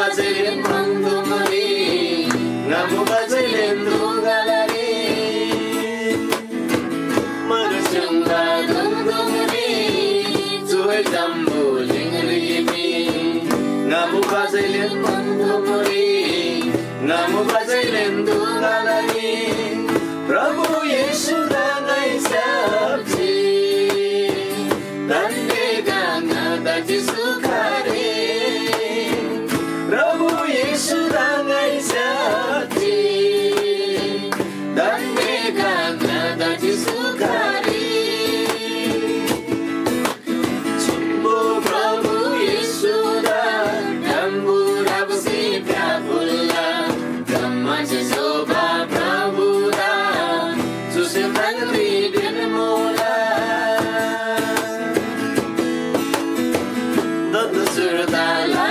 Brazilian Mangumari, Namu Brazilian Dungalari, Marushunga Dungumari, Zue Jambu Lingri, Namu Brazilian Mangumari, Namu Brazilian Dungalari, Prabhu Yeshu Danai Sabji, Dande Ganga Daji Sukhare. Prabhu Yeshu Dangai Sabji, Dande Ganga Daji Sukhare. Chumbo Prabhu Yeshu Da, Dambu Rabsi Pyapulla, Dhamma Soba Prabhu Da, Susimangri Dinmola. Dada Surdala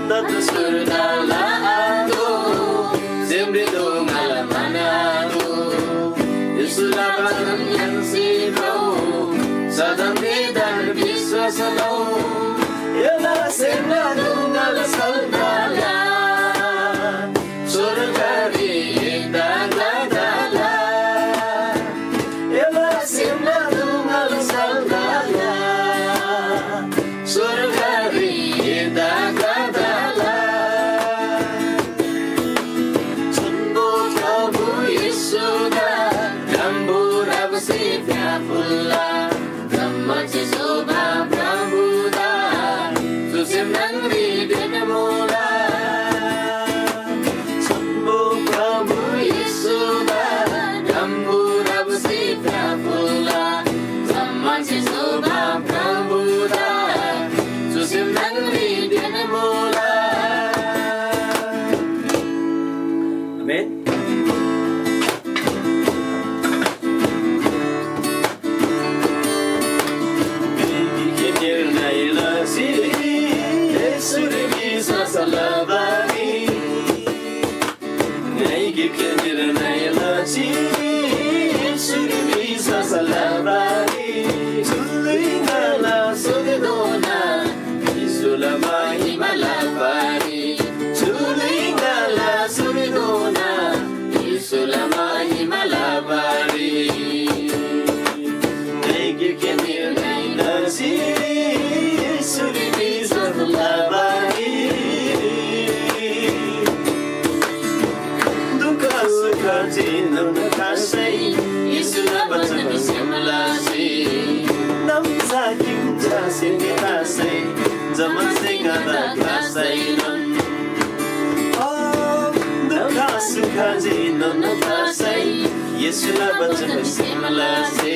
Tata Surdala Ado, Zemrido Malamanado, Isulabatan Yansiro, Sadam Vedan Viswasalo, Yala Senado Nala Saldala, Surgari Dala, Yala Senado Nala Saldala, Surgari Dala. Zaman singada kasainan, oh, duka sukha jinan kasai, Yesu la bachan simlase,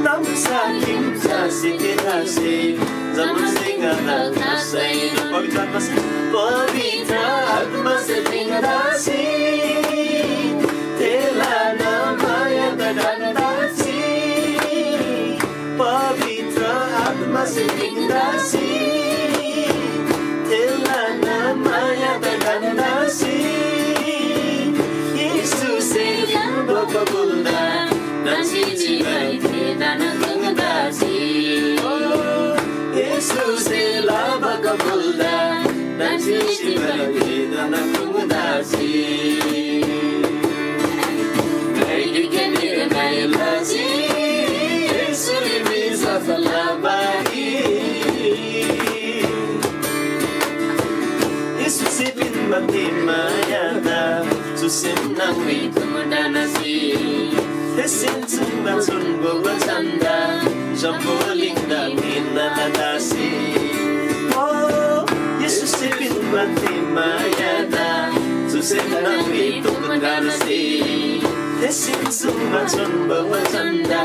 nam sakim sasike kase, zaman singada kasainan. Pavitra atma se tingdasi, tela namaya dadadasi, Pavitra atma se tingdasi. Maya Dandasi, Jesus Bakabunda, Nancy Chibai, Danakundasi, Jesus Bakabunda, Nancy Chibai, Danakundasi. You can hear my lasi, Jesus of Labahi. Susipin Matimaya, Susim Nangri Kumadanasi, Hesin Sumbatun Bobatanda, Jambolinda Minadasi. Oh, Yesusipin Matimaya, Susim Nangri Kumadanasi, Hesin Sumbatun Bobatanda,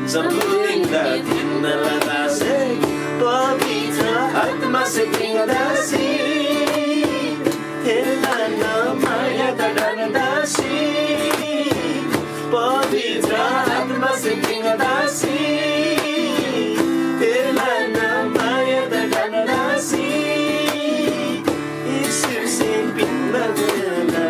Jambolinda Minadasi. Pavitra Atma Sekringadasi. Maya Dadadasi, Pavitra Atma Sekringadasi, Elana Maya Dadadasi, Isu Simpin Badana,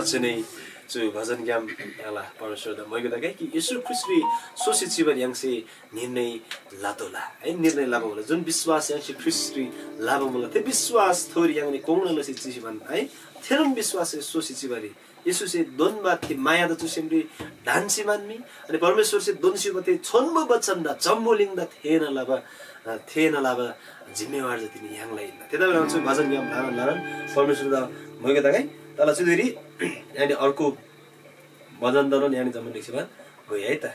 साँच्चै नै जो भजन ज्ञान याला परमेश्वर दा मैले दागे कि यीशु ख्रिस्टले सोसी जीवन यांसे निर्णय लातोला है निर्णय लाबोला जुन विश्वास यांसे ख्रिस्टले लाबोला ते विश्वास थोरी यांने कोंगनले जीवन है थेरम विश्वास सोसी जीवरी यीशु से दोन बात की माया द तुसेमरी डान्सी मान्मी अनि परमेश्वर से दोन सिबते छन्म बच्चन दा जम्बोलिङ दा थेन लाबा जिम्मेवार जति नि यांलाई त्यता बेला हुन्छ भजन ज्ञान लारन परमेश्वर दा मैले दागे तला चुदेरी यानी अर्को भजन दरन यानी जम्मा लेख्छिबा गयो है त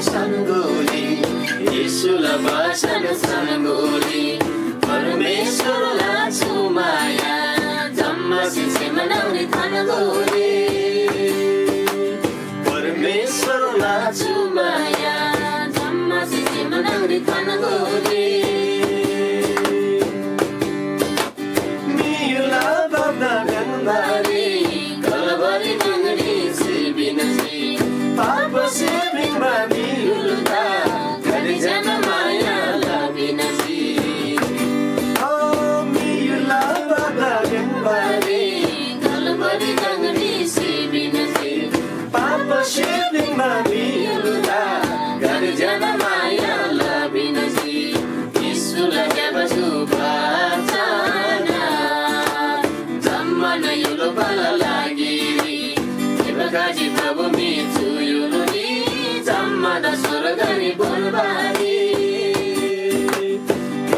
Sangoli, Yesula Basana Sangoli, Parameswara Sumaya, Dhammasi Semanani Thanagoli, Parameswara Sumaya, Dhammasi Semanani Thanagoli, Mila Baba Gandari, Kalabari Gandari, Sibinasi, Papa Sibing Mami Ulta, Kadijana Maya Labinasi. Oh, me you love Baba Gambari, Kalabari Gangari Sibinasi. Papa Sibing Mami Ulta, Kadijana Maya Labinasi. Isula Jabasu Batana, Zammana Yulubala Lagiri, Ibakaji Prabhu Mitsu Yuluni, Zammada Suragani Bulbari,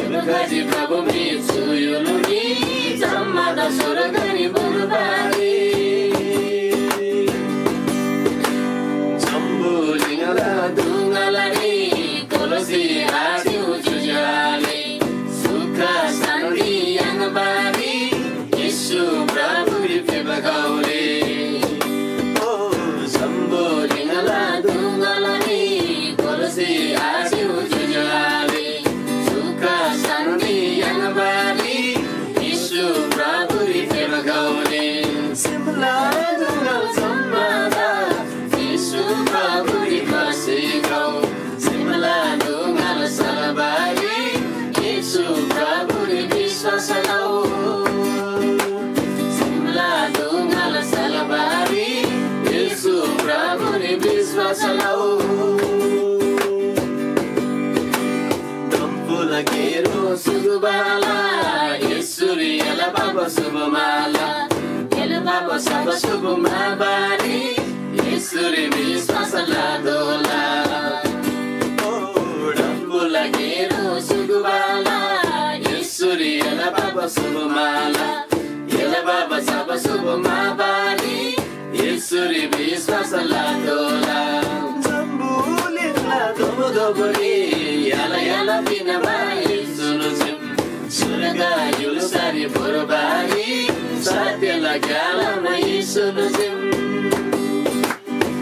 Ibakaji Prabhu Mitsu Yuluni, Zammada Suragani Bulbari, Jambulingala Dungalari, Kolosi Adi Ujujali, Sukha Sandi Yangabari, Yeshu Prabhu Ifibagauli. Dampulagero Sugubala, Yesuri Ela Baba Subamala, Ela Baba Saba Subumabari, Yesuri Viswasala Dola. Oh, Dampulagero Sugubala, Yesuri Ela Baba Subamala, Ela Baba Saba Subumabari, Yesuri Viswasala Dola. Dobori, yala yala pinamai, sunuzim, suraga yulusari purabari, satyala gala mai sunuzim,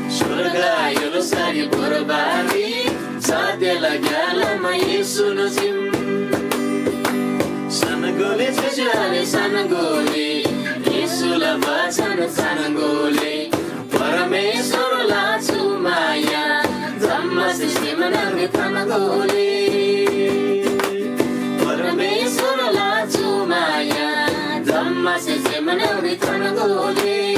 suraga yulusari purabari, satyala gala mai sunuzim. Sanagoli chajale sanagoli, Yesula bachana sanagoli, Parameswara la sumaya. Dhammasi Semanani Thanagoli, Parameswara la Sumaya, Dhammasi Semanani Thanagoli.